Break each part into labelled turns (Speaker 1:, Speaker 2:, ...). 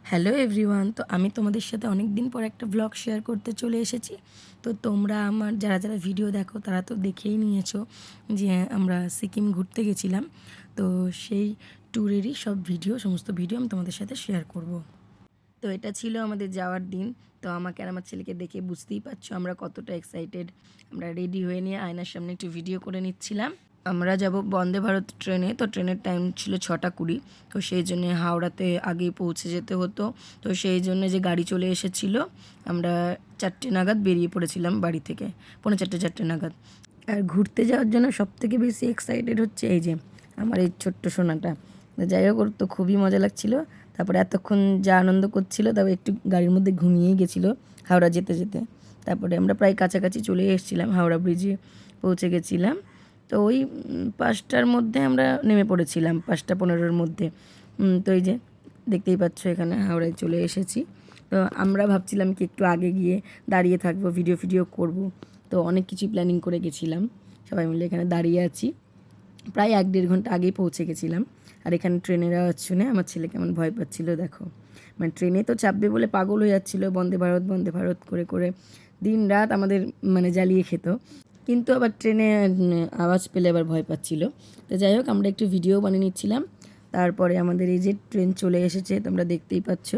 Speaker 1: Hello everyone. তো আমি তোমাদের সাথে অনেক দিন পর একটা ব্লগ শেয়ার করতে চলে এসেছি। তো তোমরা আমার যারা ভিডিও দেখো তারা তো দেখেই নিয়েছো যে আমরা সিকিম ঘুরতে গেছিলাম। তো সেই ট্যুরেরই সব ভিডিও, সমস্ত ভিডিও আমি তোমাদের সাথে শেয়ার করব। তো এটা ছিল আমাদের যাওয়ার দিন। তো আমাকে আর আমার ছেলেকে দেখে বুঝতেই পারছো আমরা কতটা এক্সাইটেড। আমরা রেডি হয়ে নিয়ে আয়নার সামনে একটু ভিডিও করে নিচ্ছিলাম। আমরা যাব বন্দে ভারত ট্রেনে। তো ট্রেনের টাইম ছিল 6:20। তো সেই জন্যে হাওড়াতে আগেই পৌঁছে যেতে হতো। তো সেই জন্য যে গাড়ি চলে এসেছিল, আমরা 4টে নাগাদ বেরিয়ে পড়েছিলাম বাড়ি থেকে, 4:45 নাগাদ। আর ঘুরতে যাওয়ার জন্য সবথেকে বেশি এক্সাইটেড হচ্ছে এই যে আমার এই ছোট্ট সোনাটা। যাই হোক, ওর তো খুবই মজা লাগছিল। তারপরে এতক্ষণ যা আনন্দ করছিল, তবে একটু গাড়ির মধ্যে ঘুমিয়েই গেছিলো হাওড়া যেতে যেতে। তারপরে আমরা প্রায় কাছাকাছি চলে এসেছিলাম, হাওড়া ব্রিজে পৌঁছে গেছিলাম। তো ওই 5টার মধ্যে আমরা নেমে পড়েছিলাম, 5:15-র মধ্যে। তো এই যে দেখতেই পাচ্ছ এখানে হাওড়ায় চলে এসেছি। তো আমরা ভাবছিলাম কি একটু আগে গিয়ে দাঁড়িয়ে থাকবো, ভিডিও করব। তো অনেক কিছুই প্ল্যানিং করে গেছিলাম, সবাই মিলে এখানে দাঁড়িয়ে আছি। প্রায় 1-1.5 ঘন্টা আগেই পৌঁছে গেছিলাম। আর এখানে ট্রেনের আওয়াজ শুনে আমার ছেলে কেমন ভয় পাচ্ছিল দেখো। মানে ট্রেনে তো চাপবে বলে পাগল হয়ে যাচ্ছিলো, বন্দে ভারত করে করে দিন রাত আমাদের মানে জ্বালিয়ে খেত। কিন্তু আবার ট্রেনে আওয়াজ পেলে আবার ভয় পাচ্ছিল। তো যাই হোক, আমরা একটু ভিডিও বানিয়ে নিচ্ছিলাম। তারপরে আমাদের এই যে ট্রেন চলে এসেছে, তোমরা দেখতেই পাচ্ছ।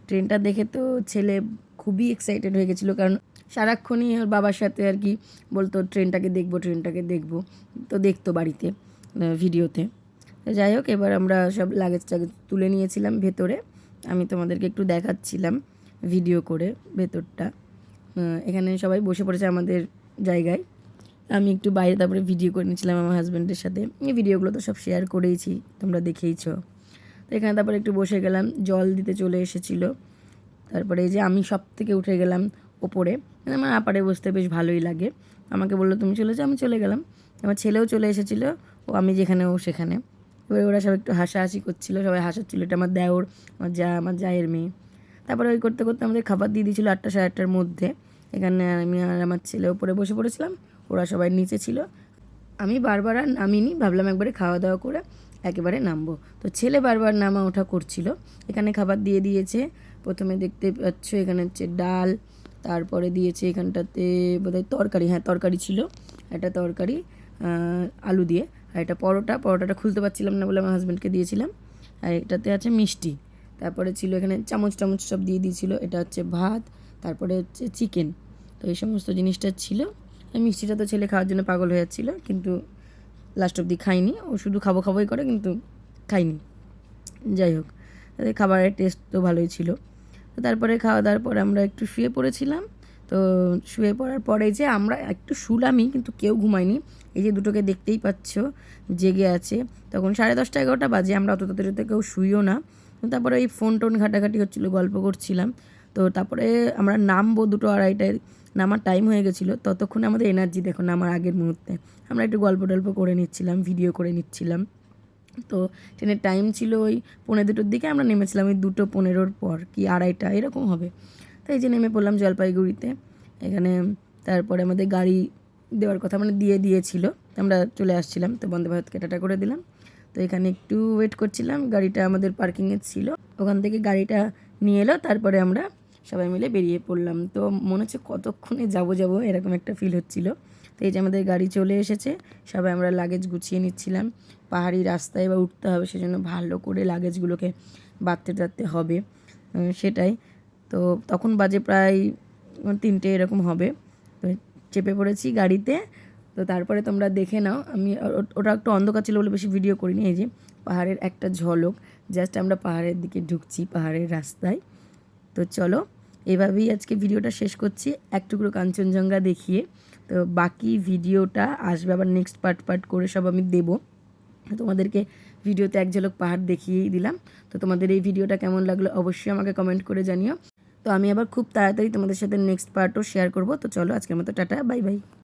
Speaker 1: ট্রেনটা দেখে তো ছেলে খুবই এক্সাইটেড হয়ে গেছিলো, কারণ সারাক্ষণই ওর বাবার সাথে আর কি বলতো ট্রেনটাকে দেখবো। তো দেখতো বাড়িতে ভিডিওতে। তো যাই হোক, এবার আমরা সব লাগেজ টাগেজ তুলে নিয়েছিলাম ভেতরে। আমি তোমাদেরকে একটু দেখাচ্ছিলাম ভিডিও করে ভেতরটা। এখানে সবাই বসে পড়েছে আমাদের জায়গায়। আমি একটু বাইরে তারপরে ভিডিও করে নিয়েছিলাম আমার হাজব্যান্ডের সাথে। এই ভিডিওগুলো তো সব শেয়ার করেইছি, তোমরা দেখেইছো। তো এখানে তারপরে একটু বসে গেলাম, জল দিতে চলে এসেছিলো। তারপরে এই যে আমি সব থেকে উঠে গেলাম ওপরে। আমার আপারে বসতে বেশ ভালোই লাগে। আমাকে বললো তুমি চলে যাও, আমি চলে গেলাম। আমার ছেলেও চলে এসেছিলো, ও আমি যেখানে ও সেখানে। এবারে ওরা সব একটু হাসাহাসি করছিলো, সবাই হাসাচ্ছিলো। এটা আমার দেওর, আমার জায়ের মেয়ে। তারপরে ওই করতে করতে আমাদের খাবার দিয়ে দিয়েছিলো 8টা সাড়ে 8টার মধ্যে। এখানে আমি আর আমার ছেলে ওপরে বসে পড়েছিলাম, ওরা সবাই নিচে ছিল। আমি বারবার আর নামিনি, ভাবলাম একবারে খাওয়া দাওয়া করে একেবারে নামবো। তো ছেলে বারবার নামা ওঠা করছিল। এখানে খাবার দিয়ে দিয়েছে। প্রথমে দেখতে পাচ্ছ এখানে হচ্ছে ডাল, তারপরে দিয়েছে এখানটাতে বোধহয় তরকারি, হ্যাঁ তরকারি ছিল। একটা তরকারি আলু দিয়ে, আর এটা পরোটাটা খুলতে পারছিলাম না বলে আমার হাজব্যান্ডকে দিয়েছিলাম। আর এটাতে আছে মিষ্টি। তারপরে ছিল এখানে চামচ সব দিয়ে দিয়েছিল। এটা হচ্ছে ভাত, তারপরে হচ্ছে চিকেন। তো এই সমস্ত জিনিসটা ছিল। মিষ্টিটা তো ছেলে খাওয়ার জন্য পাগল হয়ে যাচ্ছিলো, কিন্তু লাস্ট অবধি খাইনি। ও শুধু খাবোই করে, কিন্তু খাইনি। যাই হোক, তাদের খাবারের টেস্ট তো ভালোই ছিল। তো তারপরে খাওয়া দাওয়ার পরে আমরা একটু শুয়ে পড়েছিলাম। তো শুয়ে পড়ার পরে যে আমরা একটু শুলামই, কিন্তু কেউ ঘুমায়নি। এই যে দুটোকে দেখতেই পাচ্ছ জেগে আছে। তখন 10:30 11টা বাজে, আমরা অত তাড়াতাড়িতে কেউ শুইও না। তারপরে এই ফোন টোন ঘাটাঘাটি হচ্ছিলো, গল্প করছিলাম। তো তারপরে আমরা নামবো 2টো 2:30টায়, নামার টাইম হয়ে গেছিলো। ততক্ষণে আমাদের এনার্জি দেখো নামার আগের মুহূর্তে আমরা একটু গল্প টল্প করে নিচ্ছিলাম, ভিডিও করে নিচ্ছিলাম। তো ট্রেনের টাইম ছিল ওই 2:45-র দিকে, আমরা নেমেছিলাম ওই 2:15-র পর, কি 2:30 এরকম হবে। তো এই যে নেমে পড়লাম জলপাইগুড়িতে। এখানে তারপরে আমাদের গাড়ি দেওয়ার কথা, মানে দিয়েছিল, আমরা চলে আসছিলাম। তো বন্দে ভারতকে টাটা করে দিলাম। তো এখানে একটু ওয়েট করছিলাম, গাড়িটা আমাদের পার্কিংয়ে ছিল। ওখান থেকে গাড়িটা নিয়ে এলো, তারপরে আমরা সবাই মিলে বেরিয়ে পড়লাম। তো মনে হচ্ছে কতক্ষণে যাবো এরকম একটা ফিল হচ্ছিল। তো এই যে আমাদের গাড়ি চলে এসেছে, সবাই আমরা লাগেজ গুছিয়ে নিচ্ছিলাম। পাহাড়ি রাস্তায় বা উঠতে হবে, সেজন্য ভালো করে লাগেজগুলোকে বাঁধতে হবে, সেটাই। তো তখন বাজে প্রায় 3টে এরকম হবে। তো চেপে পড়েছি গাড়িতে। তো তারপরে তোমরা দেখে নাও, আমি ওটা একটু অন্ধকার ছিল বলে বেশি ভিডিও করিনি। এই যে পাহাড়ের একটা ঝলক, জাস্ট আমরা পাহাড়ের দিকে ঢুকছি পাহাড়ের রাস্তায়। তো চলো, এভাবেই আজকে ভিডিওটা শেষ করছি, এক টুকরো কাঞ্চনজঙ্ঘা দেখিয়ে। তো বাকি ভিডিওটা আসবে আবার নেক্সট পার্ট করে সব আমি দেবো তোমাদেরকে। ভিডিওতে এক ঝলক পাহাড় দেখিয়েই দিলাম। তো তোমাদের এই ভিডিওটা কেমন লাগলো অবশ্যই আমাকে কমেন্ট করে জানিও। তো আমি আবার খুব তাড়াতাড়ি তোমাদের সাথে নেক্সট পার্টও শেয়ার করব। তো চলো, আজকের মতো টাটা, বাই বাই।